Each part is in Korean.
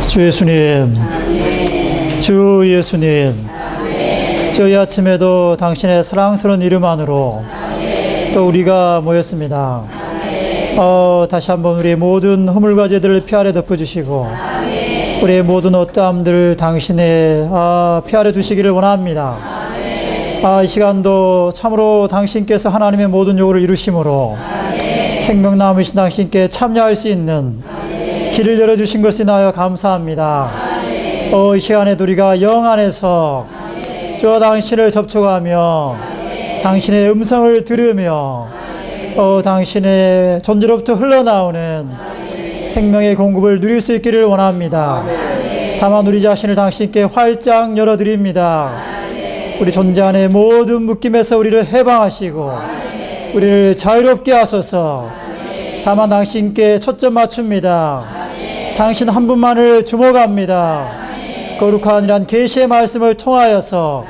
주 예수님, 주 예수님, 저희 아침에도 당신의 사랑스러운 이름 안으로 또 우리가 모였습니다. 다시 한번 우리의 모든 허물과 죄들을 피 아래 덮어주시고 우리의 모든 어떠함들을 당신의 피 아래 두시기를 원합니다. 이 시간도 참으로 당신께서 하나님의 모든 요구를 이루심으로 생명 남으신 당신께 참여할 수 있는 길을 열어주신 것을 인하여 감사합니다. 이 시간에도 우리가 영 안에서 주와 당신을 접촉하며 당신의 음성을 들으며 당신의 존재로부터 흘러나오는 생명의 공급을 누릴 수 있기를 원합니다. 다만 우리 자신을 당신께 활짝 열어드립니다. 우리 존재 안의 모든 묶임에서 우리를 해방하시고 우리를 자유롭게 하소서. 다만 당신께 초점 맞춥니다. 당신 한 분만을 주목합니다. 거룩한 이란 계시의 말씀을 통하여서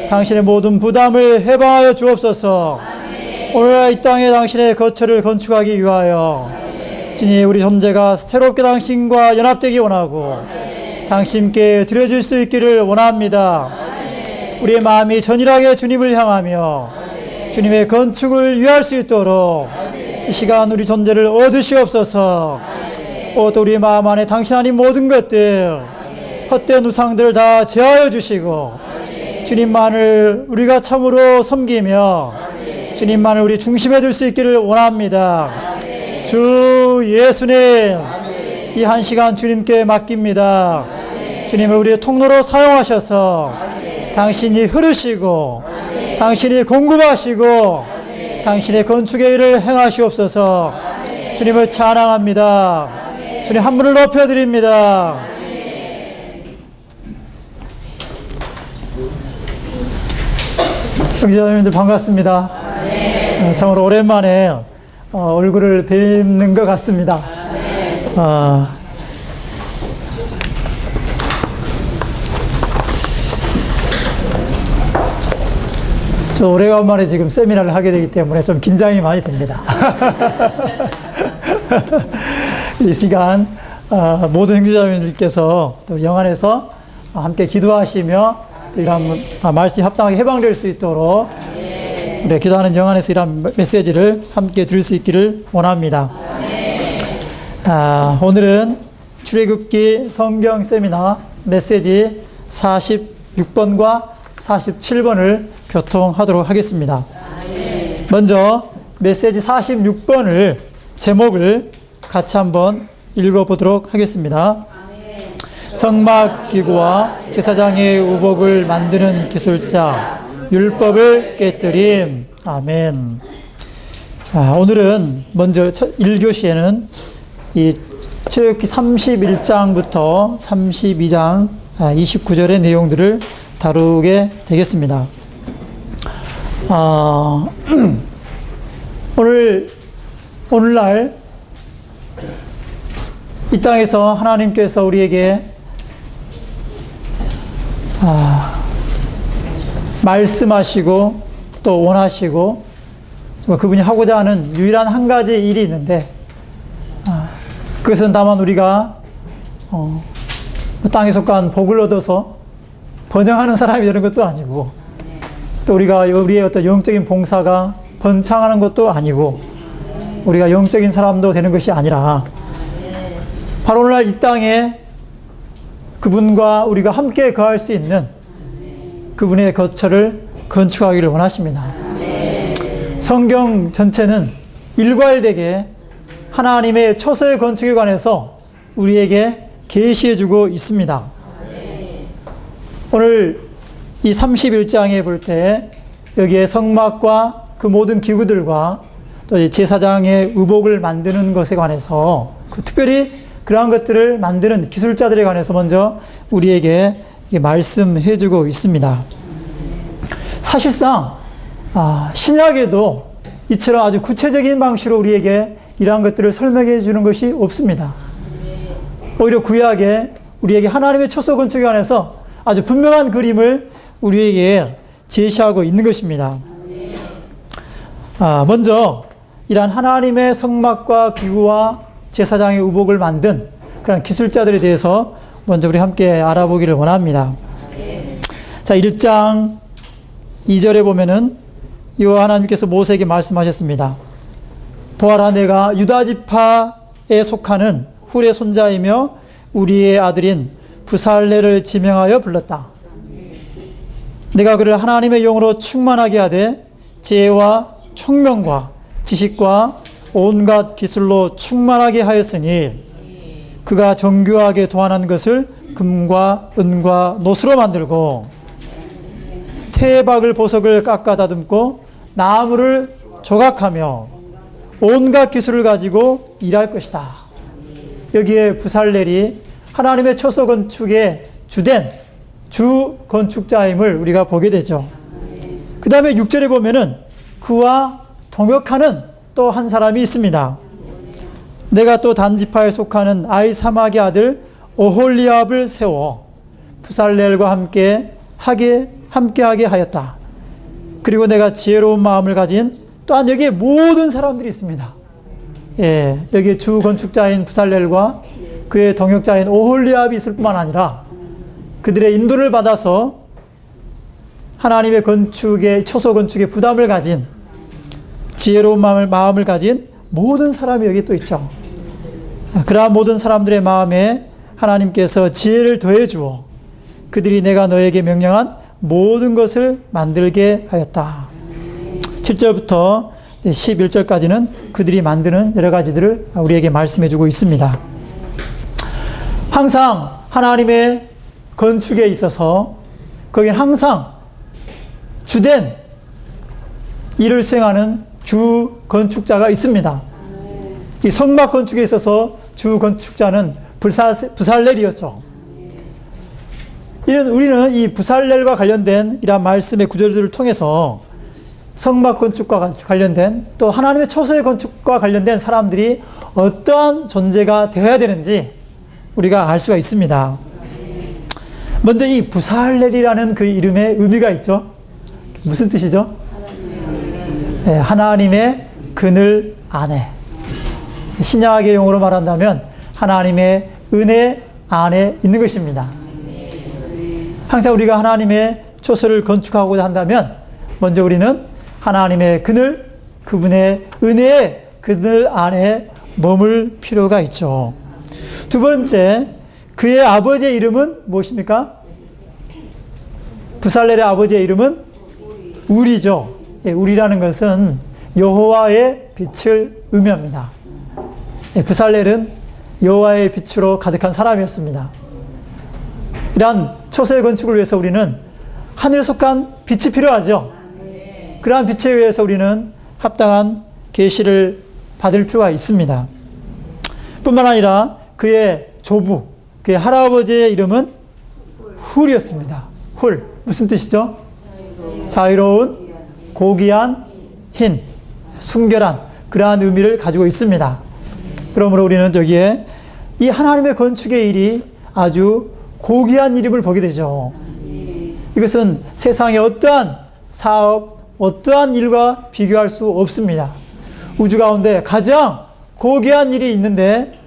당신의 모든 부담을 해방하여 주옵소서. 오늘날 이 땅에 당신의 거처를 건축하기 위하여 주님, 우리 존재가 새롭게 당신과 연합되기 원하고 당신께 드려질 수 있기를 원합니다. 우리의 마음이 전일하게 주님을 향하며 주님의 건축을 위할 수 있도록 이 시간 우리 존재를 얻으시옵소서. 또 우리의 마음 안에 당신 아닌 모든 것들, 헛된 우상들을 다 제하여 주시고 주님만을 우리가 참으로 섬기며 주님만을 우리 중심에 둘 수 있기를 원합니다. 주 예수님, 이 한 시간 주님께 맡깁니다. 주님을 우리의 통로로 사용하셔서 당신이 흐르시고 당신이 공급하시고 당신의 건축의 일을 행하시옵소서. 주님을 찬양합니다. 주님 한 분을 높여드립니다. 형제자매님들 반갑습니다. 참으로 오랜만에 얼굴을 뵙는 것 같습니다. 저 오래간만에 지금 세미나를 하게 되기 때문에 좀 긴장이 많이 됩니다. 이 시간 모든 형제자매님들께서 또 영안에서 함께 기도하시며 또 이런 말씀이 합당하게 해방될 수 있도록 우리가 기도하는 영안에서 이런 메시지를 함께 들을 수 있기를 원합니다. 오늘은 출애굽기 성경 세미나 메시지 46번과 47번을 교통하도록 하겠습니다. 먼저 메시지 46번을 제목을 같이 한번 읽어보도록 하겠습니다. 성막기구와 제사장의 우복을 만드는 기술자, 율법을 깨뜨림. 아멘. 오늘은 먼저 1교시에는 이 출애굽기 31장부터 32장 29절의 내용들을 다루게 되겠습니다. 오늘날 이 땅에서 하나님께서 우리에게 말씀하시고 또 원하시고 그분이 하고자 하는 유일한 한 가지 일이 있는데 그것은 다만 우리가 땅에 속한 복을 얻어서 번영하는 사람이 되는 것도 아니고 또 우리가 우리의 어떤 영적인 봉사가 번창하는 것도 아니고 우리가 영적인 사람도 되는 것이 아니라 바로 오늘날 이 땅에 그분과 우리가 함께 거할 수 있는 그분의 거처를 건축하기를 원하십니다. 성경 전체는 일괄되게 하나님의 처소의 건축에 관해서 우리에게 계시해주고 있습니다. 오늘 이 31장에 볼 때 여기에 성막과 그 모든 기구들과 또 제사장의 의복을 만드는 것에 관해서 특별히 그러한 것들을 만드는 기술자들에 관해서 먼저 우리에게 말씀해주고 있습니다. 사실상 신약에도 이처럼 아주 구체적인 방식으로 우리에게 이러한 것들을 설명해 주는 것이 없습니다. 오히려 구약에 우리에게 하나님의 처소 건축에 관해서 아주 분명한 그림을 우리에게 제시하고 있는 것입니다. 먼저 이러한 하나님의 성막과 기구와 제사장의 의복을 만든 그런 기술자들에 대해서 먼저 우리 함께 알아보기를 원합니다. 자, 1장 2절에 보면은 여호와 하나님께서 모세에게 말씀하셨습니다. 보아라, 내가 유다 지파에 속하는 훌의 손자이며 우리의 아들인 부살레를 지명하여 불렀다. 내가 그를 하나님의 영으로 충만하게 하되 지혜와 총명과 지식과 온갖 기술로 충만하게 하였으니 그가 정교하게 도안한 것을 금과 은과 노수로 만들고 태박을 보석을 깎아 다듬고 나무를 조각하며 온갖 기술을 가지고 일할 것이다. 여기에 부살렐이 하나님의 처소 건축의 주된 주 건축자임을 우리가 보게 되죠. 그 다음에 6절에 보면은 그와 동역하는 또 한 사람이 있습니다. 내가 또 단지파에 속하는 아히사막의 아들 오홀리압을 세워 부살렐과 함께하게 하였다. 그리고 내가 지혜로운 마음을 가진 또한 여기에 모든 사람들이 있습니다. 예, 여기에 주 건축자인 부살렐과 그의 동역자인 오홀리압이 있을 뿐만 아니라 그들의 인도를 받아서 하나님의 건축의 처소 건축의 부담을 가진 지혜로운 마음을 가진 모든 사람이 여기 또 있죠. 그러한 모든 사람들의 마음에 하나님께서 지혜를 더해 주어 그들이 내가 너에게 명령한 모든 것을 만들게 하였다. 7절부터 11절까지는 그들이 만드는 여러 가지들을 우리에게 말씀해 주고 있습니다. 항상 하나님의 건축에 있어서 거긴 항상 주된 일을 수행하는 주 건축자가 있습니다. 이 성막 건축에 있어서 주 건축자는 부살렐이었죠. 우리는 이 부살렐과 관련된 이러한 말씀의 구절들을 통해서 성막 건축과 관련된 또 하나님의 처소의 건축과 관련된 사람들이 어떠한 존재가 되어야 되는지 우리가 알 수가 있습니다. 먼저 이 부살렐이라는 그 이름의 의미가 있죠. 무슨 뜻이죠? 네, 하나님의 그늘 안에. 신약의 용어로 말한다면 하나님의 은혜 안에 있는 것입니다. 항상 우리가 하나님의 처소를 건축하고자 한다면 먼저 우리는 하나님의 그늘, 그분의 은혜의 그늘 안에 머물 필요가 있죠. 두 번째, 그의 아버지의 이름은 무엇입니까? 부살렐의 아버지의 이름은 우리죠. 우리라는 것은 여호와의 빛을 의미합니다. 부살렐은 여호와의 빛으로 가득한 사람이었습니다. 이러한 처소의 건축을 위해서 우리는 하늘에 속한 빛이 필요하죠. 그러한 빛에 의해서 우리는 합당한 계시를 받을 필요가 있습니다. 뿐만 아니라 그의 조부, 그의 할아버지의 이름은 훌이었습니다. 훌, 무슨 뜻이죠? 자유로운, 고귀한, 흰, 순결한 그러한 의미를 가지고 있습니다. 그러므로 우리는 여기에 이 하나님의 건축의 일이 아주 고귀한 일임을 보게 되죠. 이것은 세상의 어떠한 사업, 어떠한 일과 비교할 수 없습니다. 우주 가운데 가장 고귀한 일이 있는데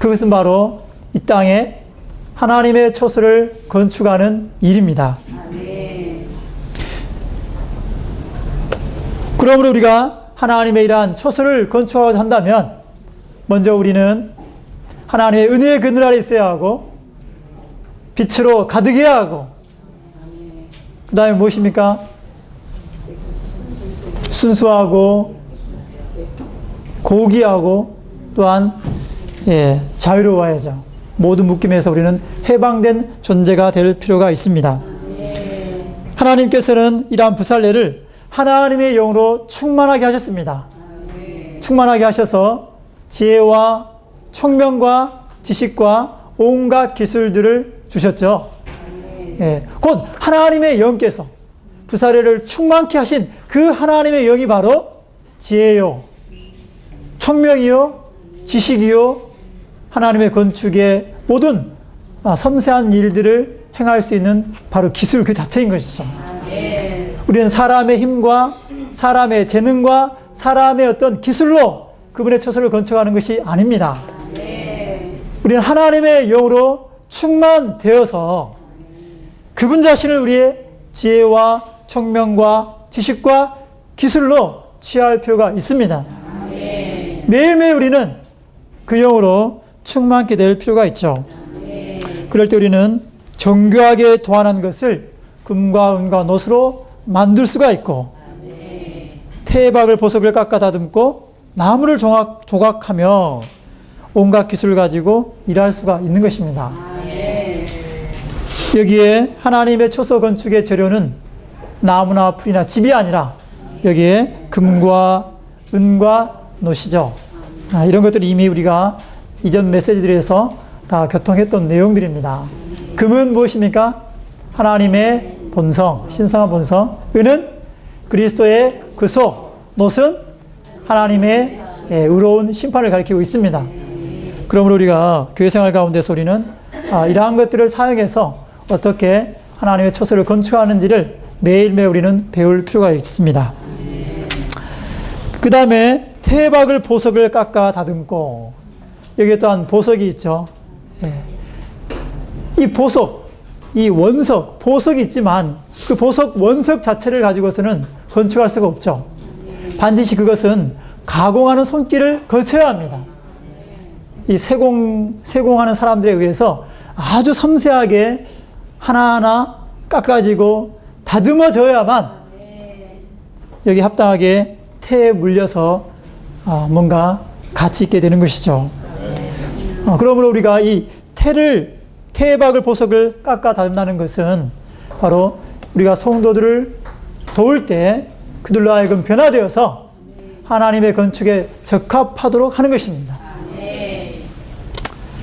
그것은 바로 이 땅에 하나님의 처소를 건축하는 일입니다. 그러므로 우리가 하나님의 이러한 처소를 건축하고자 한다면 먼저 우리는 하나님의 은혜의 그늘 아래 있어야 하고 빛으로 가득해야 하고 그 다음에 무엇입니까? 순수하고 고귀하고 또한 자유로워야죠. 모든 묶임에서 우리는 해방된 존재가 될 필요가 있습니다. 하나님께서는 이러한 부살렐을 하나님의 영으로 충만하게 하셨습니다. 충만하게 하셔서 지혜와 총명과 지식과 온갖 기술들을 주셨죠. 곧 하나님의 영께서 부살렐을 충만케 하신 그 하나님의 영이 바로 지혜요, 총명이요, 지식이요, 하나님의 건축의 모든 섬세한 일들을 행할 수 있는 바로 기술 그 자체인 것이죠. 우리는 사람의 힘과 사람의 재능과 사람의 어떤 기술로 그분의 처소를 건축하는 것이 아닙니다. 우리는 하나님의 영으로 충만되어서 그분 자신을 우리의 지혜와 총명과 지식과 기술로 취할 필요가 있습니다. 매일매일 우리는 그 영으로 충만케 될 필요가 있죠. 그럴 때 우리는 정교하게 도안한 것을 금과 은과 노수로 만들 수가 있고, 태박을 보석을 깎아 다듬고 나무를 조각하며 온갖 기술을 가지고 일할 수가 있는 것입니다. 여기에 하나님의 초소 건축의 재료는 나무나 풀이나 집이 아니라 여기에 금과 은과 노시죠. 이런 것들이 이미 우리가 이전 메시지들에서 다 교통했던 내용들입니다. 금은 무엇입니까? 하나님의 본성, 신성한 본성. 은은 그리스도의 구속. 노은 하나님의 의로운 심판을 가리키고 있습니다. 그러므로 우리가 교회 생활 가운데서 우리는 이러한 것들을 사용해서 어떻게 하나님의 초소를 건축하는지를 매일매일 우리는 배울 필요가 있습니다. 그 다음에 태박을 보석을 깎아 다듬고, 여기에 또한 보석이 있죠. 이 보석, 이 원석, 보석이 있지만 그 보석 원석 자체를 가지고서는 건축할 수가 없죠. 반드시 그것은 가공하는 손길을 거쳐야 합니다. 이 세공하는 사람들에 의해서 아주 섬세하게 하나하나 깎아지고 다듬어져야만 여기 합당하게 태에 물려서 뭔가 가치 있게 되는 것이죠. 그러므로 우리가 이 태박을 보석을 깎아 다듬는 것은 바로 우리가 성도들을 도울 때 그들로 하여금 변화되어서 하나님의 건축에 적합하도록 하는 것입니다.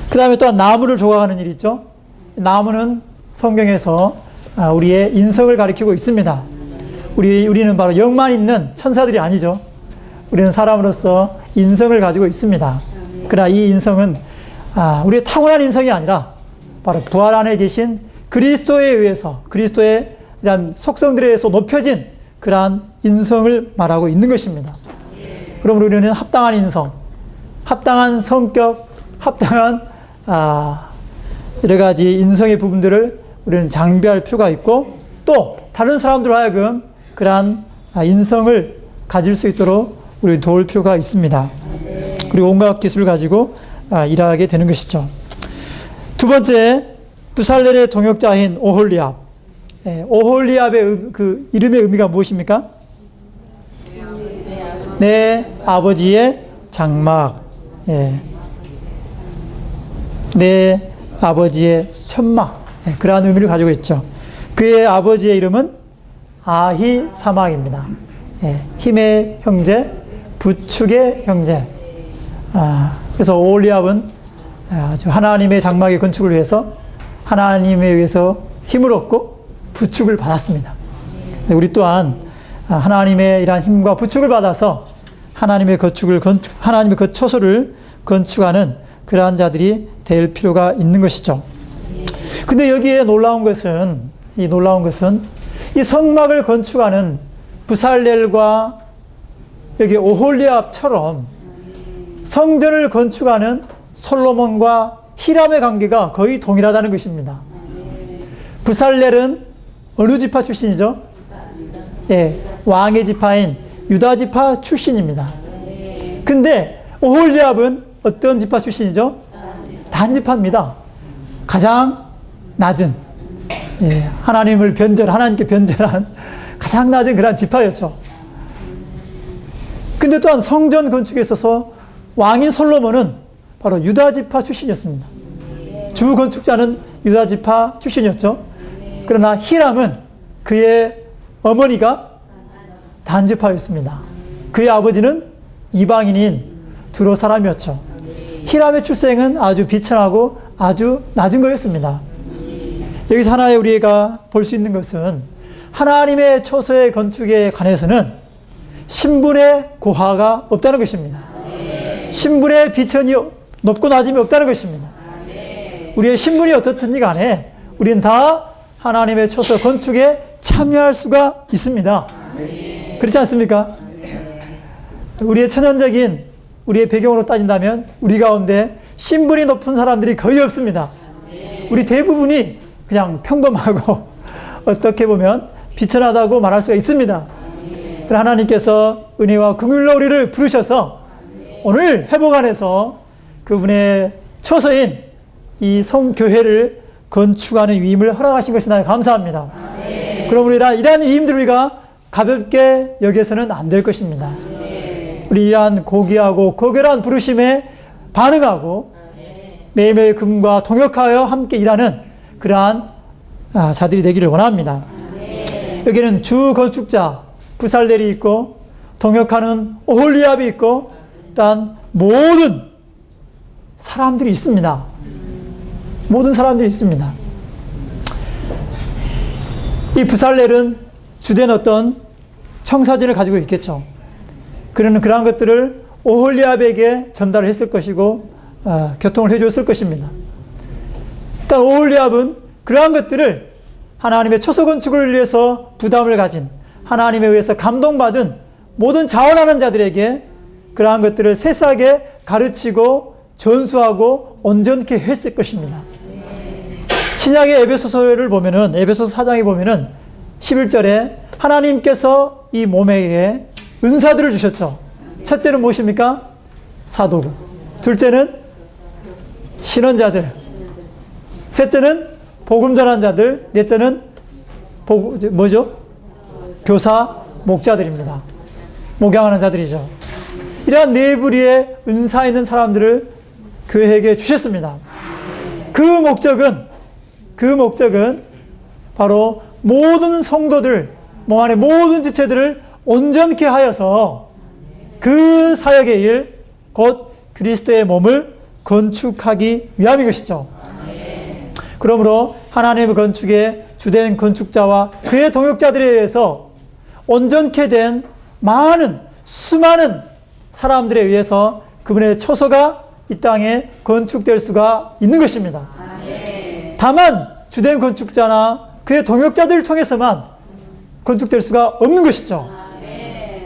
그 다음에 또한 나무를 조각하는 일이 있죠. 나무는 성경에서 우리의 인성을 가리키고 있습니다. 우리는 바로 영만 있는 천사들이 아니죠. 우리는 사람으로서 인성을 가지고 있습니다. 그러나 이 인성은 우리의 타고난 인성이 아니라 바로 부활 안에 계신 그리스도에 의해서, 그리스도의 이런 속성들에 의해서 높여진 그러한 인성을 말하고 있는 것입니다. 그러므로 우리는 합당한 인성, 합당한 성격, 합당한 여러 가지 인성의 부분들을 우리는 장비할 필요가 있고, 또 다른 사람들로 하여금 그러한 인성을 가질 수 있도록 우리 도울 필요가 있습니다. 그리고 온갖 기술을 가지고 일하게 되는 것이죠. 두 번째, 부살렐의 동역자인 오홀리압. 오홀리압의 그 이름의 의미가 무엇입니까? 내 아버지의 장막, 내 아버지의 천막, 그러한 의미를 가지고 있죠. 그의 아버지의 이름은 아히사막입니다. 힘의 형제, 부축의 형제. 그래서 오홀리압은 아주 하나님의 장막의 건축을 위해서 하나님에 의해서 힘을 얻고 부축을 받았습니다. 우리 또한 하나님의 이러한 힘과 부축을 받아서 하나님의 하나님의 그 초소를 건축하는 그러한 자들이 될 필요가 있는 것이죠. 근데 여기에 놀라운 것은 이 성막을 건축하는 부살렐과 여기 오홀리압처럼 성전을 건축하는 솔로몬과 히람의 관계가 거의 동일하다는 것입니다. 부살렐은 어느 지파 출신이죠? 왕의 지파인 유다 지파 출신입니다. 근데 오홀리압은 어떤 지파 출신이죠? 단 지파입니다. 가장 낮은, 하나님께 변절한 가장 낮은 그런 지파였죠. 근데 또한 성전 건축에 있어서 왕인 솔로몬은 바로 유다 지파 출신이었습니다. 주 건축자는 유다 지파 출신이었죠. 그러나 히람은 그의 어머니가 단 지파였습니다. 그의 아버지는 이방인인 두로 사람이었죠. 히람의 출생은 아주 비천하고 아주 낮은 거였습니다. 여기서 하나의 우리가 볼 수 있는 것은 하나님의 초소의 건축에 관해서는 신분의 고하가 없다는 것입니다. 신분의 비천이 높고 낮음이 없다는 것입니다. 우리의 신분이 어떻든지 간에 우리는 다 하나님의 초소 건축에 참여할 수가 있습니다. 그렇지 않습니까? 우리의 천연적인 우리의 배경으로 따진다면 우리 가운데 신분이 높은 사람들이 거의 없습니다. 우리 대부분이 그냥 평범하고 어떻게 보면 비천하다고 말할 수가 있습니다. 그러나 하나님께서 은혜와 긍휼로 우리를 부르셔서 오늘 회복 안에서 그분의 처소인 이 성교회를 건축하는 위임을 허락하신 것이나 감사합니다. 그럼 우리 이러한 위임들을 우리가 가볍게 여겨서는 안 될 것입니다. 우리 이러한 고귀하고 고결한 부르심에 반응하고 매일매일 그분과 동역하여 함께 일하는 그러한 자들이 되기를 원합니다. 여기는 주 건축자 부살렐이 있고 동역하는 오홀리압이 있고 일단 모든 사람들이 있습니다. 모든 사람들이 있습니다. 이 부살렐은 주된 어떤 청사진을 가지고 있겠죠. 그는 그러한 것들을 오홀리압에게 전달을 했을 것이고 교통을 해주었을 것입니다. 일단 오홀리압은 그러한 것들을 하나님의 초소 건축을 위해서 부담을 가진 하나님에 의해서 감동받은 모든 자원하는 자들에게 그러한 것들을 세세하게 가르치고 전수하고 온전케 했을 것입니다. 신약의 에베소서를 보면은 에베소서 4장에 보면은 11절에 하나님께서 이 몸에게 은사들을 주셨죠. 첫째는 무엇입니까? 사도고. 둘째는 신원자들. 셋째는 복음 전한 자들. 넷째는 뭐죠? 교사, 목자들입니다. 목양하는 자들이죠. 이러한 네 부류의 은사 있는 사람들을 교회에게 주셨습니다. 그 목적은 바로 모든 성도들, 몸 안의 모든 지체들을 온전케 하여서 그 사역의 일, 곧 그리스도의 몸을 건축하기 위함인 것이죠. 그러므로 하나님의 건축의 주된 건축자와 그의 동역자들에 의해서 온전케 된 수많은 사람들에 의해서 그분의 초소가 이 땅에 건축될 수가 있는 것입니다. 다만 주된 건축자나 그의 동역자들을 통해서만 건축될 수가 없는 것이죠.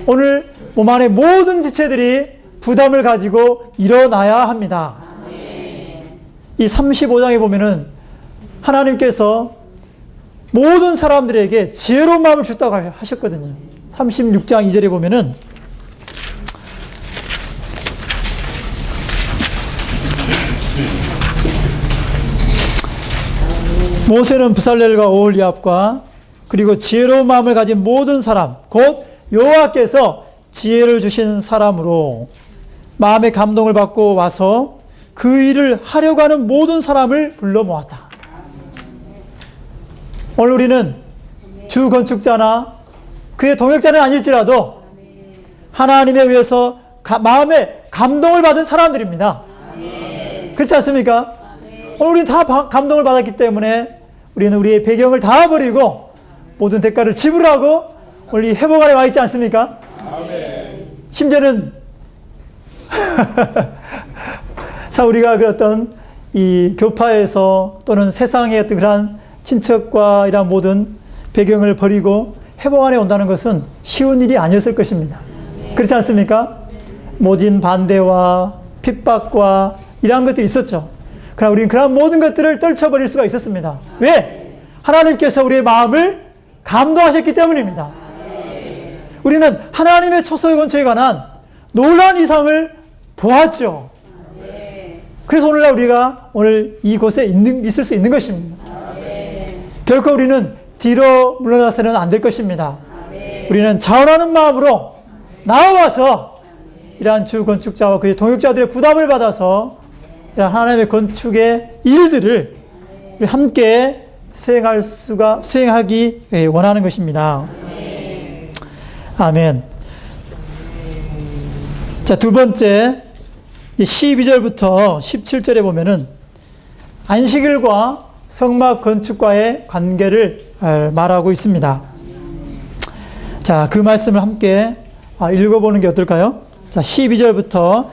오늘 몸 안의 모든 지체들이 부담을 가지고 일어나야 합니다. 이 35장에 보면은 하나님께서 모든 사람들에게 지혜로운 마음을 주셨다고 하셨거든요. 36장 2절에 보면은 모세는 부살렐과 오홀리압과 그리고 지혜로운 마음을 가진 모든 사람 곧 여호와께서 지혜를 주신 사람으로 마음의 감동을 받고 와서 그 일을 하려고 하는 모든 사람을 불러 모았다. 오늘 우리는 주 건축자나 그의 동역자는 아닐지라도 하나님에 의해서 마음에 감동을 받은 사람들입니다. 그렇지 않습니까? 오늘 우리는 다 감동을 받았기 때문에 우리는 우리의 배경을 다 버리고 모든 대가를 지불하고 오늘 이 회복 안에 와 있지 않습니까? 심지어는 자, 우리가 그 어떤 이 교파에서 또는 세상의 어떤 그러한 친척과 이런 모든 배경을 버리고 회복 안에 온다는 것은 쉬운 일이 아니었을 것입니다. 그렇지 않습니까? 모진 반대와 핍박과 이러한 것들이 있었죠. 그러나 우리는 그런 모든 것들을 떨쳐버릴 수가 있었습니다. 왜? 하나님께서 우리의 마음을 감동하셨기 때문입니다. 우리는 하나님의 초소의 건축에 관한 놀라운 이상을 보았죠. 그래서 오늘날 우리가 오늘 이곳에 있을 수 있는 것입니다. 결코 우리는 뒤로 물러나서는 안 될 것입니다. 우리는 자원하는 마음으로 나와서 이러한 주 건축자와 그의 동역자들의 부담을 받아서 하나님의 건축의 일들을 함께 수행하기 원하는 것입니다. 아멘. 자, 두 번째 12절부터 17절에 보면은 안식일과 성막 건축과의 관계를 말하고 있습니다. 자, 그 말씀을 함께 읽어보는 게 어떨까요? 자, 12절부터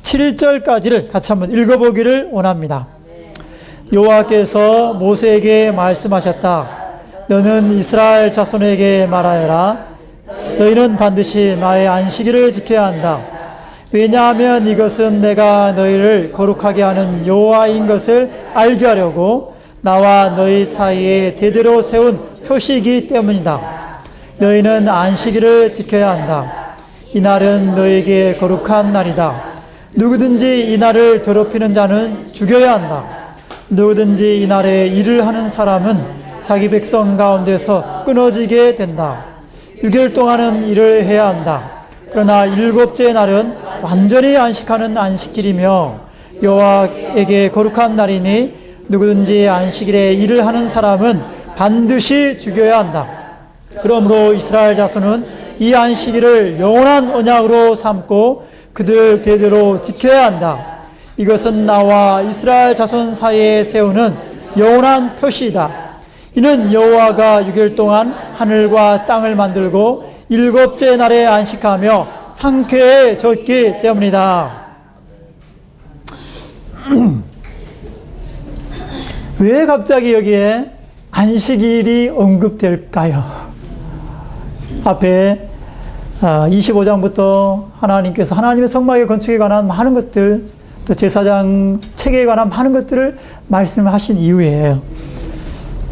17절까지를 같이 한번 읽어보기를 원합니다. 여호와께서 모세에게 말씀하셨다. 너는 이스라엘 자손에게 말하여라. 너희는 반드시 나의 안식일을 지켜야 한다. 왜냐하면 이것은 내가 너희를 거룩하게 하는 여호와인 것을 알게 하려고 나와 너희 사이에 대대로 세운 표시이기 때문이다. 너희는 안식일을 지켜야 한다. 이 날은 너희에게 거룩한 날이다. 누구든지 이 날을 더럽히는 자는 죽여야 한다. 누구든지 이 날에 일을 하는 사람은 자기 백성 가운데서 끊어지게 된다. 6일 동안은 일을 해야 한다. 그러나 일곱째 날은 완전히 안식하는 안식일이며 여호와에게 거룩한 날이니 누구든지 안식일에 일을 하는 사람은 반드시 죽여야 한다. 그러므로 이스라엘 자손은 이 안식일을 영원한 언약으로 삼고 그들 대대로 지켜야 한다. 이것은 나와 이스라엘 자손 사이에 세우는 영원한 표시이다. 이는 여호와가 6일 동안 하늘과 땅을 만들고 일곱째 날에 안식하며 상쾌해졌기 때문이다. 왜 갑자기 여기에 안식일이 언급될까요? 앞에 25장부터 하나님께서 하나님의 성막의 건축에 관한 많은 것들, 또 제사장 체계에 관한 많은 것들을 말씀하신 이유예요.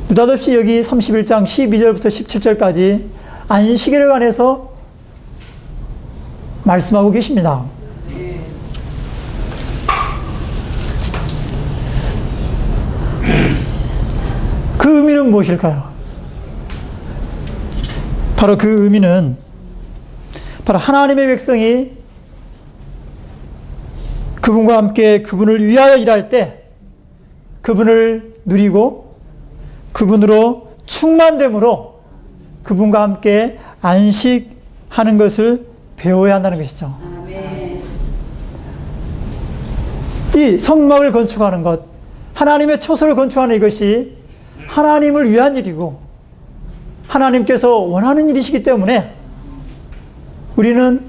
느닷없이 여기 31장 12절부터 17절까지 안식일에 관해서 말씀하고 계십니다. 그 의미는 무엇일까요? 바로 그 의미는 바로 하나님의 백성이 그분과 함께 그분을 위하여 일할 때 그분을 누리고 그분으로 충만됨으로 그분과 함께 안식하는 것을 배워야 한다는 것이죠. 이 성막을 건축하는 것, 하나님의 처소를 건축하는 이것이 하나님을 위한 일이고 하나님께서 원하는 일이시기 때문에 우리는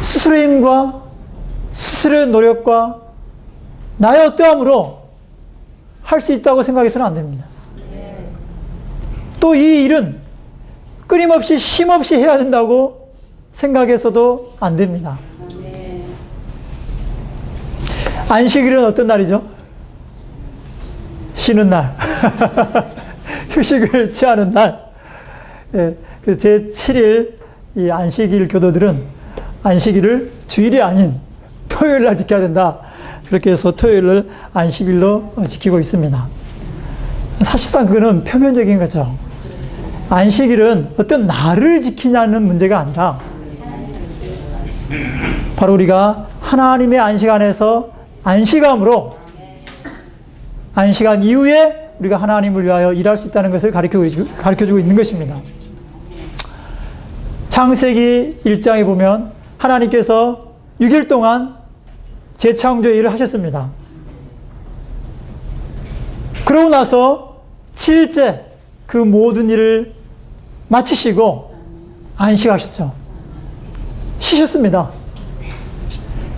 스스로의 힘과 스스로의 노력과 나의 어떠함으로 할 수 있다고 생각해서는 안 됩니다. 또 이 일은 끊임없이 쉼없이 해야 된다고 생각해서도 안 됩니다. 안식일은 어떤 날이죠? 쉬는 날. 휴식을 취하는 날. 제7일 이 안식일 교도들은 안식일을 주일이 아닌 토요일 날 지켜야 된다. 그렇게 해서 토요일을 안식일로 지키고 있습니다. 사실상 그거는 표면적인 거죠. 안식일은 어떤 날을 지키냐는 문제가 아니라 바로 우리가 하나님의 안식 안에서 안식함으로 안식한 이후에 우리가 하나님을 위하여 일할 수 있다는 것을 가르쳐주고 있는 것입니다. 창세기 1장에 보면 하나님께서 6일 동안 재창조 일을 하셨습니다. 그러고 나서 7일째 그 모든 일을 마치시고 안식하셨죠. 쉬셨습니다.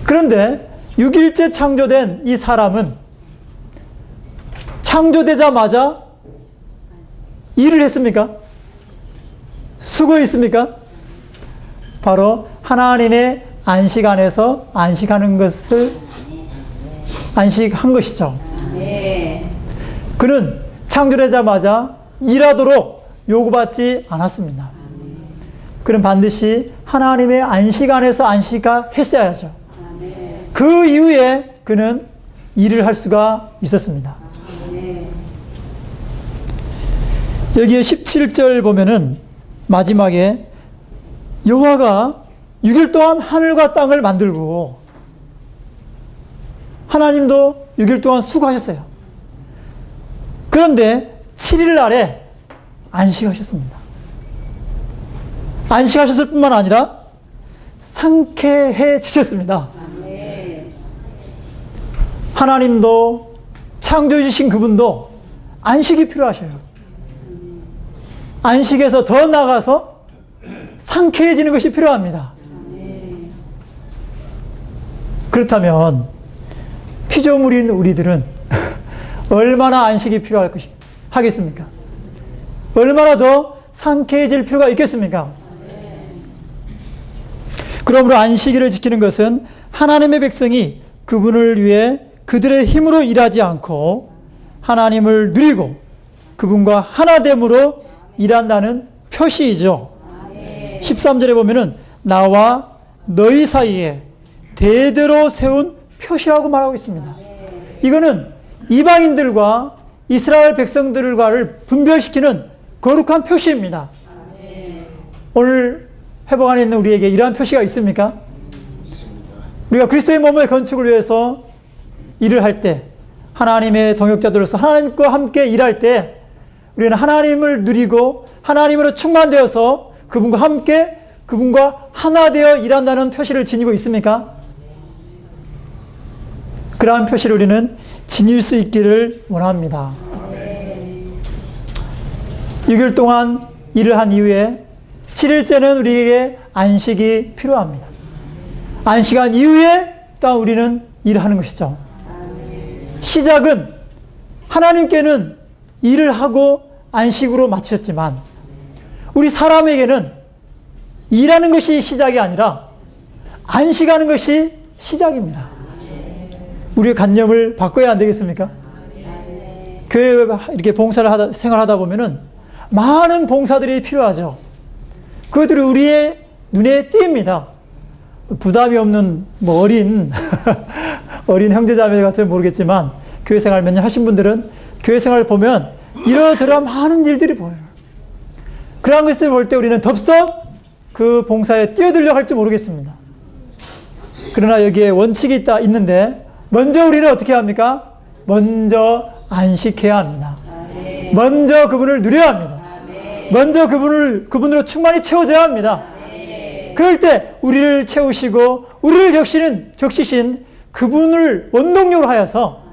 그런데 6일째 창조된 이 사람은 창조되자마자 일을 했습니까? 수고했습니까? 바로 하나님의 안식 안에서 안식하는 것을 안식한 것이죠. 그는 창조되자마자 일하도록 요구받지 않았습니다. 그는 반드시 하나님의 안식 안에서 안식했어야죠. 그 이후에 그는 일을 할 수가 있었습니다. 여기에 17절 보면은 마지막에 여호와가 6일 동안 하늘과 땅을 만들고 하나님도 6일 동안 수고하셨어요. 그런데 7일 날에 안식하셨습니다. 안식하셨을 뿐만 아니라 상쾌해지셨습니다. 하나님도 창조해 주신 그분도 안식이 필요하셔요. 안식에서 더 나아가서 상쾌해지는 것이 필요합니다. 그렇다면 피조물인 우리들은 얼마나 안식이 필요할 하겠습니까? 얼마나 더 상쾌해질 필요가 있겠습니까? 그러므로 안식일을 지키는 것은 하나님의 백성이 그분을 위해 그들의 힘으로 일하지 않고 하나님을 누리고 그분과 하나됨으로 일한다는 표시이죠. 13절에 보면은 나와 너희 사이에 대대로 세운 표시라고 말하고 있습니다. 이거는 이방인들과 이스라엘 백성들과를 분별시키는 거룩한 표시입니다. 오늘 회복 안에 있는 우리에게 이러한 표시가 있습니까? 우리가 그리스도의 몸의 건축을 위해서 일을 할 때, 하나님의 동역자들로서 하나님과 함께 일할 때 우리는 하나님을 누리고 하나님으로 충만되어서 그분과 함께 그분과 하나 되어 일한다는 표시를 지니고 있습니까? 그러한 표시를 우리는 지닐 수 있기를 원합니다. 6일 동안 일을 한 이후에 7일째는 우리에게 안식이 필요합니다. 안식한 이후에 또 우리는 일하는 것이죠. 시작은 하나님께는 일을 하고 안식으로 마치셨지만 우리 사람에게는 일하는 것이 시작이 아니라 안식하는 것이 시작입니다. 우리의 관념을 바꿔야 안 되겠습니까? 교회 이렇게 봉사를 생활하다 보면은 많은 봉사들이 필요하죠. 그것들이 우리의 눈에 띕니다. 부담이 없는 어린 형제자매 같으면 모르겠지만 교회 생활 몇 년 하신 분들은 교회 생활을 보면 이러저러한 많은 일들이 보여요. 그러한 것을 볼 때 우리는 덥석 그 봉사에 뛰어들려 할지 모르겠습니다. 그러나 여기에 원칙이 있는데 먼저 우리는 어떻게 합니까? 먼저 안식해야 합니다. 먼저 그분을 누려야 합니다. 먼저 그분으로 충만히 채워져야 합니다. 그럴 때 우리를 채우시고 우리를 적시신 그분을 원동력으로 하여서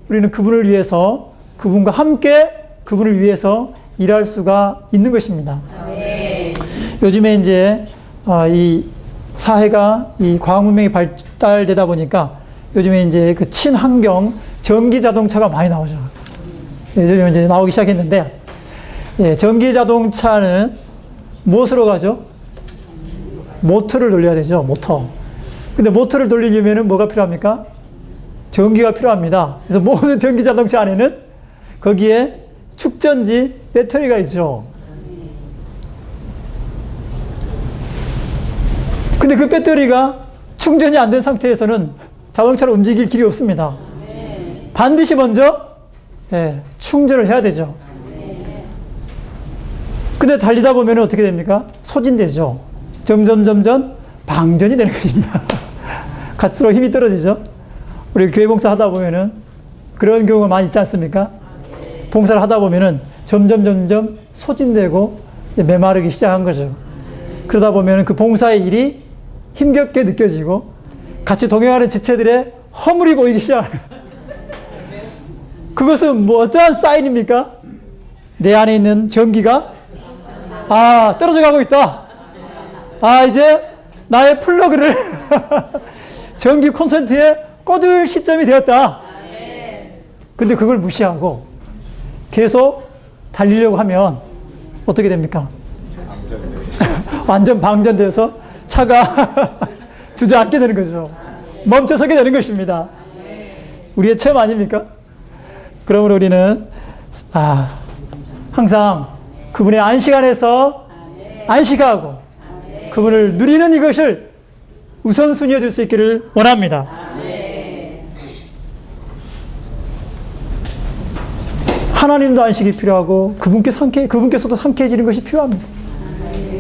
우리는 그분을 위해서 그분과 함께 그분을 위해서 일할 수가 있는 것입니다. 요즘에 이제 이 사회가 이 과학 문명이 발달되다 보니까 요즘에 이제 그 친환경 전기 자동차가 많이 나오죠. 요즘에 이제 나오기 시작했는데, 전기 자동차는 무엇으로 가죠? 모터를 돌려야 되죠, 모터. 근데 모터를 돌리려면 뭐가 필요합니까? 전기가 필요합니다. 그래서 모든 전기 자동차 안에는 거기에 축전지 배터리가 있죠. 근데 그 배터리가 충전이 안 된 상태에서는 자동차를 움직일 길이 없습니다. 반드시 먼저 충전을 해야 되죠. 근데 달리다 보면 어떻게 됩니까? 소진되죠. 점점 방전이 되는 것입니다. 갈수록 힘이 떨어지죠. 우리 교회 봉사 하다 보면은 그런 경우가 많이 있지 않습니까? 봉사를 하다 보면은 점점 소진되고 메마르기 시작한 거죠. 그러다 보면은 그 봉사의 일이 힘겹게 느껴지고 같이 동행하는 지체들의 허물이 보이기 시작해요. 그것은 어떠한 사인입니까? 내 안에 있는 전기가 떨어져 가고 있다. 이제 나의 플러그를 전기 콘센트에 꽂을 시점이 되었다. 근데 그걸 무시하고 계속 달리려고 하면 어떻게 됩니까? 완전 방전돼서 차가 주저앉게 되는 거죠. 멈춰서게 되는 것입니다. 우리의 체험 아닙니까? 그러므로 우리는 항상 그분의 안식 안에서 안식하고 그분을 누리는 이것을 우선순위에 둘 수 있기를 원합니다. 하나님도 안식이 필요하고 그분께서도 상쾌해지는 것이 필요합니다.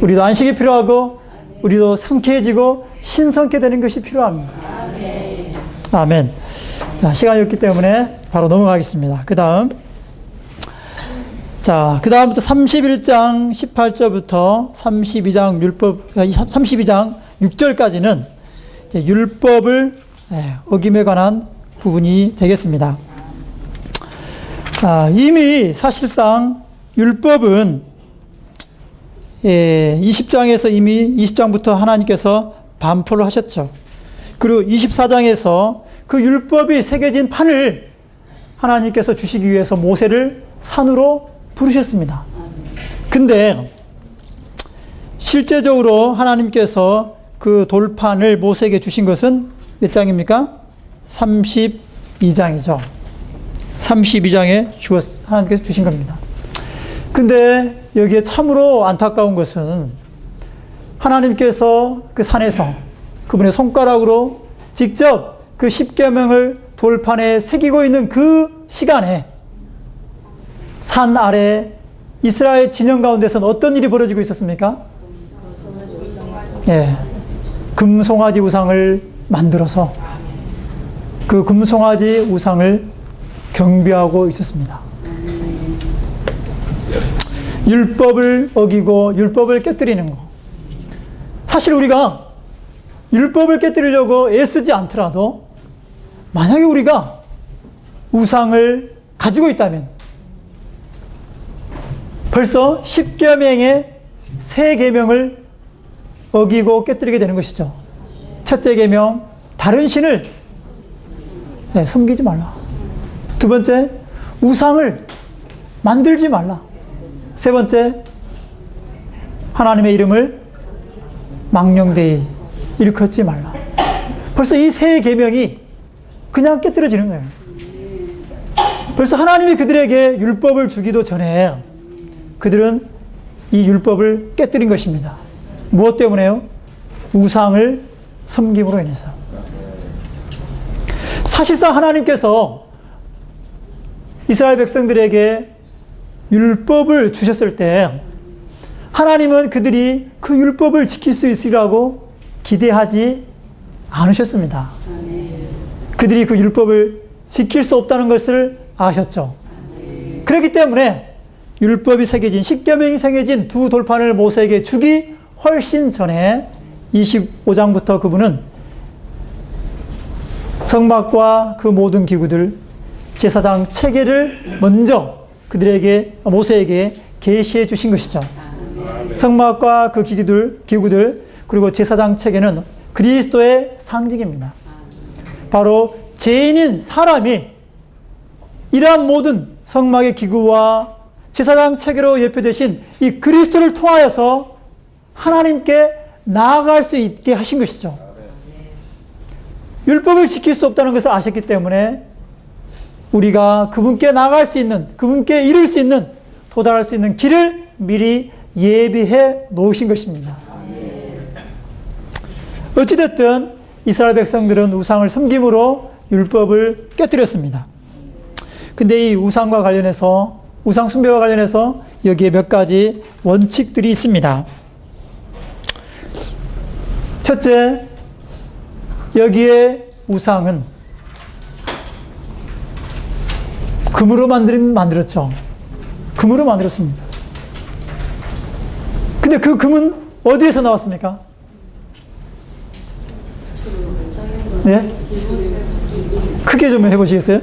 우리도 안식이 필요하고 우리도 상쾌해지고 신성케 되는 것이 필요합니다. 아멘. 자, 시간이 없기 때문에 바로 넘어가겠습니다. 그 다음부터 31장 18절부터 32장 6절까지는 율법을 어김에 관한 부분이 되겠습니다. 이미 사실상 율법은 20장에서 이미 20장부터 하나님께서 반포를 하셨죠. 그리고 24장에서 그 율법이 새겨진 판을 하나님께서 주시기 위해서 모세를 산으로 부르셨습니다. 근데 실제적으로 하나님께서 그 돌판을 모세에게 주신 것은 몇 장입니까? 32장이죠. 32장에 하나님께서 주신 겁니다. 근데 여기에 참으로 안타까운 것은 하나님께서 그 산에서 그분의 손가락으로 직접 그 십계명을 돌판에 새기고 있는 그 시간에 산 아래 이스라엘 진영 가운데서는 어떤 일이 벌어지고 있었습니까? 예, 금송아지 우상을 만들어서 그 금송아지 우상을 경배하고 있었습니다. 율법을 어기고 율법을 깨뜨리는 거. 사실 우리가 율법을 깨뜨리려고 애쓰지 않더라도 만약에 우리가 우상을 가지고 있다면 벌써 10계명의 세 계명을 어기고 깨뜨리게 되는 것이죠. 첫째 계명, 다른 신을 섬기지 말라. 두 번째, 우상을 만들지 말라. 세 번째, 하나님의 이름을 망령되이 일컫지 말라. 벌써 이 세 계명이 그냥 깨뜨려지는 거예요. 벌써 하나님이 그들에게 율법을 주기도 전에 그들은 이 율법을 깨뜨린 것입니다. 무엇 때문에요? 우상을 섬김으로 인해서. 사실상 하나님께서 이스라엘 백성들에게 율법을 주셨을 때 하나님은 그들이 그 율법을 지킬 수 있으리라고 기대하지 않으셨습니다. 그들이 그 율법을 지킬 수 없다는 것을 아셨죠. 그렇기 때문에 율법이 새겨진, 십계명이 새겨진 두 돌판을 모세에게 주기 훨씬 전에 25장부터 그분은 성막과 그 모든 기구들, 제사장 체계를 먼저 그들에게, 모세에게 계시해 주신 것이죠. 성막과 그 기구들, 그리고 제사장 체계는 그리스도의 상징입니다. 바로 죄인인 사람이 이러한 모든 성막의 기구와 제사장 체계로 예표되신 이 그리스도를 통하여서 하나님께 나아갈 수 있게 하신 것이죠. 율법을 지킬 수 없다는 것을 아셨기 때문에 우리가 그분께 나아갈 수 있는, 그분께 이룰 수 있는, 도달할 수 있는 길을 미리 예비해 놓으신 것입니다. 어찌됐든 이스라엘 백성들은 우상을 섬김으로 율법을 깨뜨렸습니다. 근데 이 우상과 관련해서, 우상 숭배와 관련해서 여기에 몇 가지 원칙들이 있습니다. 첫째, 여기에 우상은 금으로 만들었죠. 금으로 만들었습니다. 근데 그 금은 어디에서 나왔습니까? 네? 크게 좀 해보시겠어요?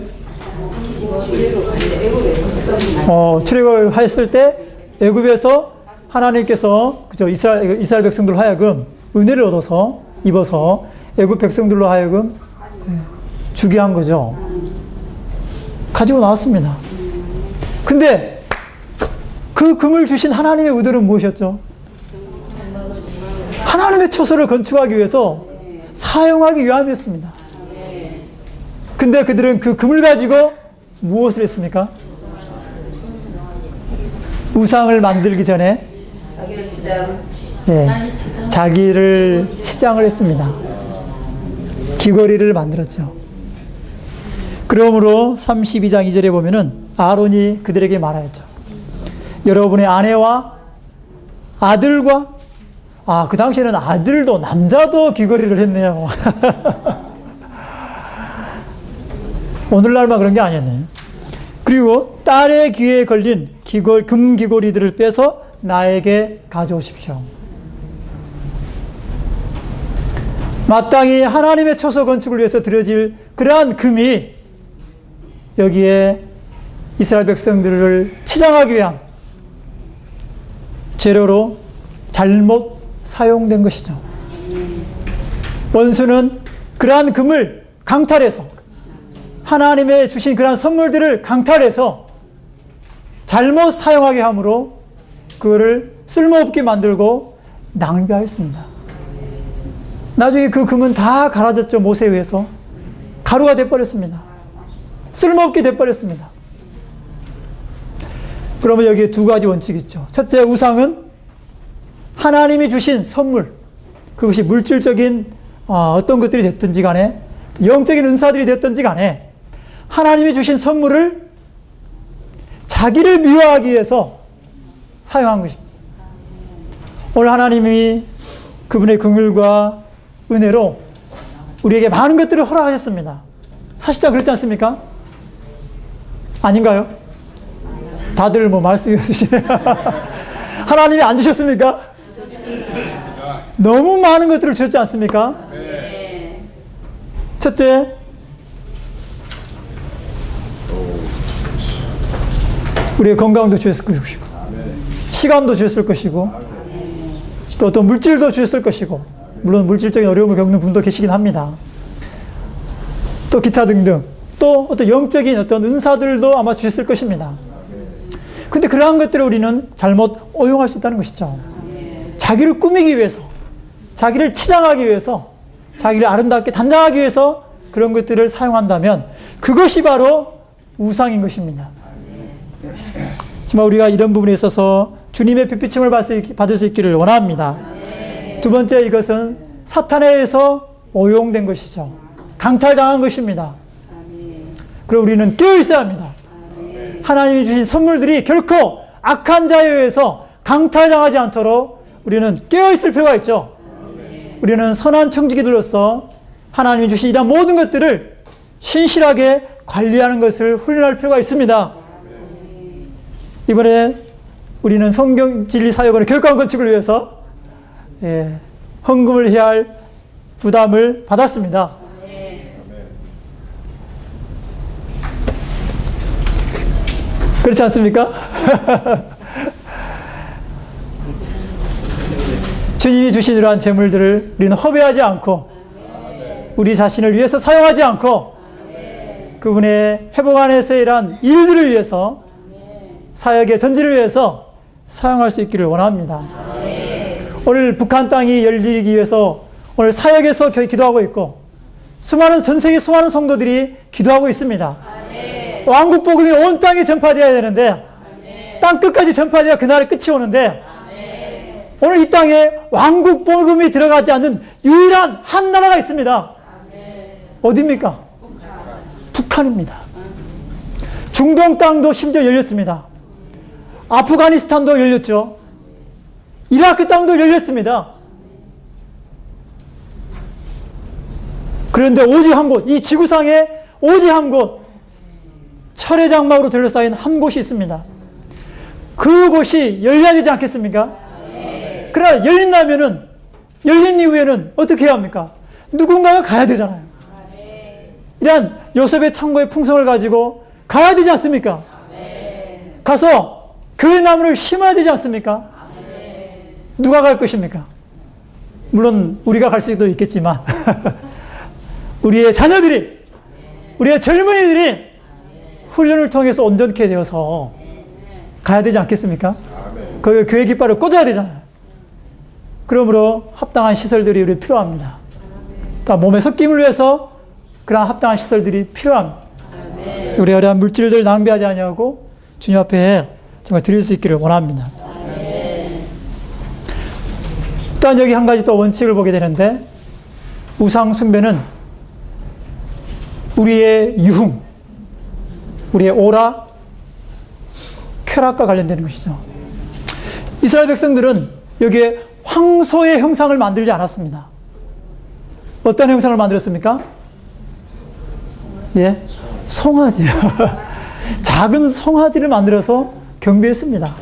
출애굽했을 때 애굽에서 하나님께서 그죠, 이스라엘 백성들 하여금 은혜를 얻어서 입어서 애굽 백성들로 하여금 주게 한 거죠. 가지고 나왔습니다. 근데 그 금을 주신 하나님의 의도는 무엇이었죠? 하나님의 처소를 건축하기 위해서 사용하기 위함이었습니다. 근데 그들은 그 금을 가지고 무엇을 했습니까? 우상을 만들기 전에 자기를 치장을 했습니다. 귀걸이를 만들었죠. 그러므로 32장 2절에 보면은 아론이 그들에게 말하였죠. 여러분의 아내와 아들과, 그 당시에는 아들도, 남자도 귀걸이를 했네요. 오늘날만 그런 게 아니었네요. 그리고 딸의 귀에 걸린 금 귀걸이들을 빼서 나에게 가져오십시오. 마땅히 하나님의 처소 건축을 위해서 드려질 그러한 금이 여기에 이스라엘 백성들을 치장하기 위한 재료로 잘못 사용된 것이죠. 원수는 그러한 금을 강탈해서, 하나님의 주신 그러한 선물들을 강탈해서 잘못 사용하게 함으로 그거를 쓸모없게 만들고 낭비하였습니다. 나중에 그 금은 다 갈아졌죠. 모세에 의해서. 가루가 돼버렸습니다. 쓸모없게 돼버렸습니다. 그러면 여기에 두 가지 원칙이 있죠. 첫째, 우상은 하나님이 주신 선물, 그것이 물질적인 어떤 것들이 됐든지 간에, 영적인 은사들이 됐든지 간에 하나님이 주신 선물을 자기를 미워하기 위해서 사용한 것입니다. 오늘 하나님이 그분의 긍휼과 은혜로 우리에게 많은 것들을 허락하셨습니다. 사실상 그렇지 않습니까? 아닌가요? 다들 뭐 말씀이 없으시네요. 하나님이 안 주셨습니까? 너무 많은 것들을 주셨지 않습니까? 첫째, 우리의 건강도 주셨을 것이고, 시간도 주셨을 것이고, 또 어떤 물질도 주셨을 것이고, 물론 물질적인 어려움을 겪는 분도 계시긴 합니다. 또 기타 등등, 또 어떤 영적인 어떤 은사들도 아마 주셨을 것입니다. 근데 그러한 것들을 우리는 잘못 오용할 수 있다는 것이죠. 자기를 꾸미기 위해서, 자기를 치장하기 위해서, 자기를 아름답게 단장하기 위해서 그런 것들을 사용한다면 그것이 바로 우상인 것입니다. 정말 우리가 이런 부분에 있어서 주님의 빛비침을 받을 수 있기를 원합니다. 두 번째, 이것은 사탄에 의해서 오용된 것이죠. 강탈당한 것입니다. 그리고 우리는 깨어있어야 합니다. 하나님이 주신 선물들이 결코 악한 자에 의해서 강탈당하지 않도록 우리는 깨어있을 필요가 있죠. 우리는 선한 청지기들로서 하나님이 주신 이런 모든 것들을 신실하게 관리하는 것을 훈련할 필요가 있습니다. 이번에 우리는 성경 진리 사역원의 교육관 건축을 위해서 헌금을 해야 할 부담을 받았습니다. 그렇지 않습니까? 주님이 주신 이러한 재물들을 우리는 허비하지 않고 우리 자신을 위해서 사용하지 않고 그분의 회복 안에서 일한 일들을 위해서 사역의 전진을 위해서 사용할 수 있기를 원합니다. 오늘 북한 땅이 열리기 위해서 오늘 사역에서 기도하고 있고 전 세계 수많은 성도들이 기도하고 있습니다. 왕국 복음이 온 땅에 전파되어야 되는데 땅 끝까지 전파되어야 그날의 끝이 오는데 오늘 이 땅에 왕국 복음이 들어가지 않는 유일한 한 나라가 있습니다. 어디입니까? 북한입니다. 중동 땅도 심지어 열렸습니다. 아프가니스탄도 열렸죠. 이라크 땅도 열렸습니다. 그런데 오직 한 곳, 이 지구상에 오직 한 곳, 철의 장막으로 둘러싸인 한 곳이 있습니다. 그곳이 열려야 되지 않겠습니까? 그러나 열린 이후에는 어떻게 해야 합니까? 누군가가 가야 되잖아요. 이런 요셉의 창고의 풍성을 가지고 가야 되지 않습니까? 가서 교회 나무를 심어야 되지 않습니까? 누가 갈 것입니까? 물론 우리가 갈 수도 있겠지만 우리의 자녀들이, 우리의 젊은이들이 훈련을 통해서 온전케 되어서 가야 되지 않겠습니까? 거기에 교회 깃발을 꽂아야 되잖아요. 그러므로 합당한 시설들이 우리 필요합니다. 또 몸의 섞임을 위해서 그러한 합당한 시설들이 필요합니다. 우리 어려운 물질들 낭비하지 아니하고 주님 앞에 정말 드릴 수 있기를 원합니다. 또한 여기 한 가지 또 원칙을 보게 되는데 우상 숭배는 우리의 유흥, 우리의 오락, 쾌락과 관련되는 것이죠. 이스라엘 백성들은 여기에 황소의 형상을 만들지 않았습니다. 어떤 형상을 만들었습니까? 예, 송아지요. 작은 송아지를 만들어서 경배했습니다.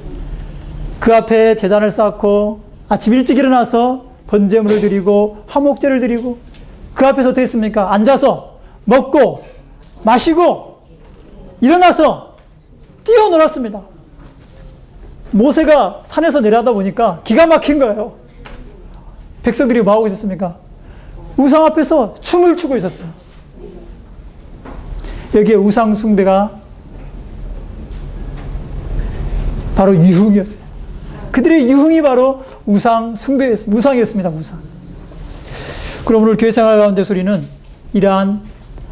그 앞에 제단을 쌓고 아침 일찍 일어나서 번제물을 드리고 화목제를 드리고 그 앞에서 어떻게 했습니까? 앉아서 먹고 마시고 일어나서 뛰어놀았습니다. 모세가 산에서 내려다 보니까 기가 막힌 거예요. 백성들이 뭐하고 있었습니까? 우상 앞에서 춤을 추고 있었어요. 여기에 우상 숭배가 바로 유흥이었어요. 그들의 유흥이 바로 우상 숭배였습니다. 우상이었습니다. 우상. 그럼 오늘 교회 생활 가운데서 우리는 이러한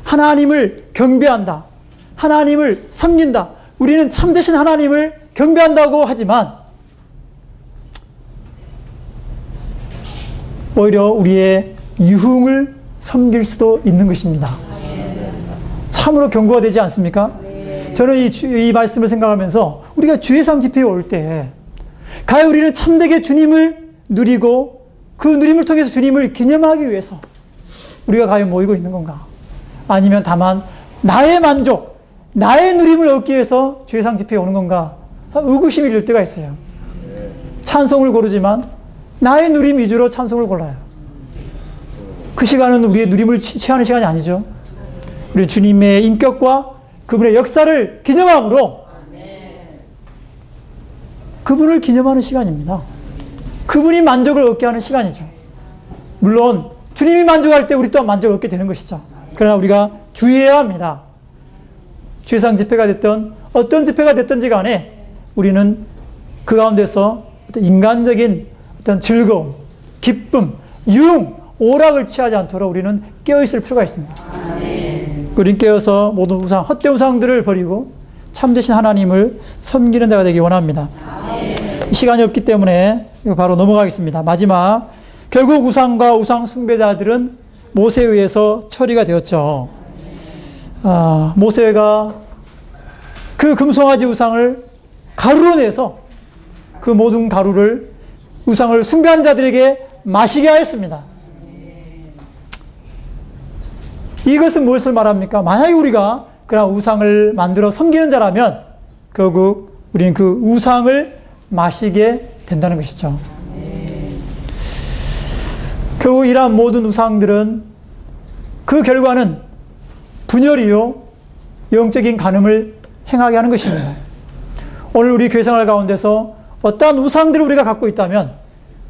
하나님을 경배한다, 하나님을 섬긴다, 우리는 참되신 하나님을 경배한다고 하지만 오히려 우리의 유흥을 섬길 수도 있는 것입니다. 참으로 경고가 되지 않습니까? 저는 이 말씀을 생각하면서 우리가 주예상 집회에 올 때 과연 우리는 참되게 주님을 누리고 그 누림을 통해서 주님을 기념하기 위해서 우리가 과연 모이고 있는 건가? 아니면 다만 나의 만족, 나의 누림을 얻기 위해서 주예상 집회에 오는 건가? 의구심이 들 때가 있어요. 찬송을 고르지만 나의 누림 위주로 찬송을 골라요. 그 시간은 우리의 누림을 취하는 시간이 아니죠. 우리 주님의 인격과 그분의 역사를 기념함으로 그분을 기념하는 시간입니다. 그분이 만족을 얻게 하는 시간이죠. 물론 주님이 만족할 때 우리 또한 만족을 얻게 되는 것이죠. 그러나 우리가 주의해야 합니다. 주예상 집회가 됐든 어떤 집회가 됐든지 간에 우리는 그 가운데서 어떤 인간적인 어떤 즐거움, 기쁨, 유흥, 오락을 취하지 않도록 우리는 깨어있을 필요가 있습니다. 우리는 깨어서 모든 우상, 헛된 우상들을 버리고 참되신 하나님을 섬기는 자가 되기 원합니다. 시간이 없기 때문에 바로 넘어가겠습니다. 마지막, 결국 우상과 우상 숭배자들은 모세에 의해서 처리가 되었죠. 모세가 그 금송아지 우상을 가루로 내서 그 모든 가루를 우상을 숭배하는 자들에게 마시게 하였습니다. 이것은 무엇을 말합니까? 만약에 우리가 그런 우상을 만들어 섬기는 자라면 결국 우리는 그 우상을 마시게 된다는 것이죠. 결국 이러한 모든 우상들은 그 결과는 분열이요 영적인 간음을 행하게 하는 것입니다. 오늘 우리 교회 생활 가운데서 어떠한 우상들을 우리가 갖고 있다면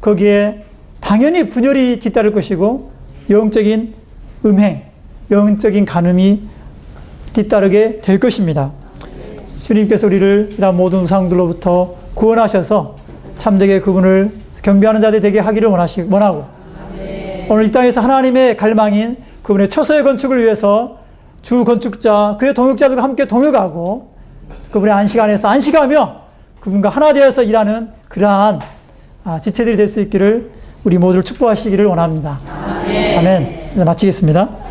거기에 당연히 분열이 뒤따를 것이고 영적인 음행, 영적인 간음이 뒤따르게 될 것입니다. 주님께서 우리를 이러한 모든 우상들로부터 구원하셔서 참되게 그분을 경배하는 자들이 되게 하기를 원하고 오늘 이 땅에서 하나님의 갈망인 그분의 처소의 건축을 위해서 주 건축자, 그의 동역자들과 함께 동역하고 그분의 안식 안에서 안식하며 그분과 하나 되어서 일하는 그러한 지체들이 될 수 있기를 우리 모두를 축복하시기를 원합니다. 아멘. 이제 마치겠습니다.